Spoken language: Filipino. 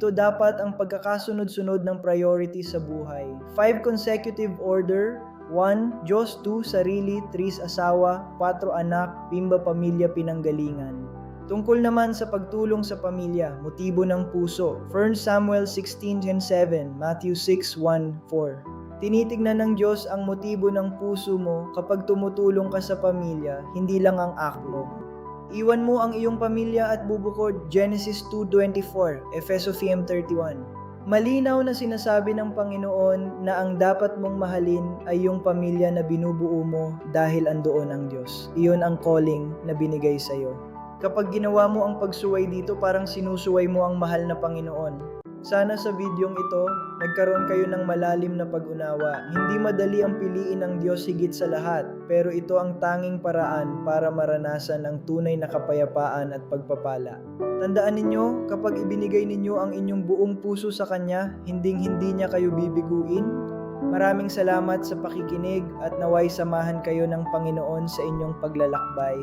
Ito dapat ang pagkakasunod-sunod ng priority sa buhay. 5 consecutive order: 1. Diyos, 2. Sarili, 3. Asawa, 4. Anak, 5. Pamilya pinanggalingan. Tungkol naman sa pagtulong sa pamilya, motibo ng puso. 1 Samuel 16:7, Matthew 6:1-4. Tinitignan ng Diyos ang motibo ng puso mo kapag tumutulong ka sa pamilya, hindi lang ang act mo. Iwan mo ang iyong pamilya at bubukod, Genesis 2:24, Efeso 5:31. Malinaw na sinasabi ng Panginoon na ang dapat mong mahalin ay yung pamilya na binubuo mo dahil andoon ang Diyos. Iyon ang calling na binigay sa iyo. Kapag ginawa mo ang pagsuway dito, parang sinusuway mo ang mahal na Panginoon. Sana sa videong ito, nagkaroon kayo ng malalim na pag-unawa. Hindi madali ang piliin ng Diyos higit sa lahat, pero ito ang tanging paraan para maranasan ang tunay na kapayapaan at pagpapala. Tandaan ninyo, kapag ibinigay ninyo ang inyong buong puso sa Kanya, hinding-hindi niya kayo bibiguin. Maraming salamat sa pakikinig at naway samahan kayo ng Panginoon sa inyong paglalakbay.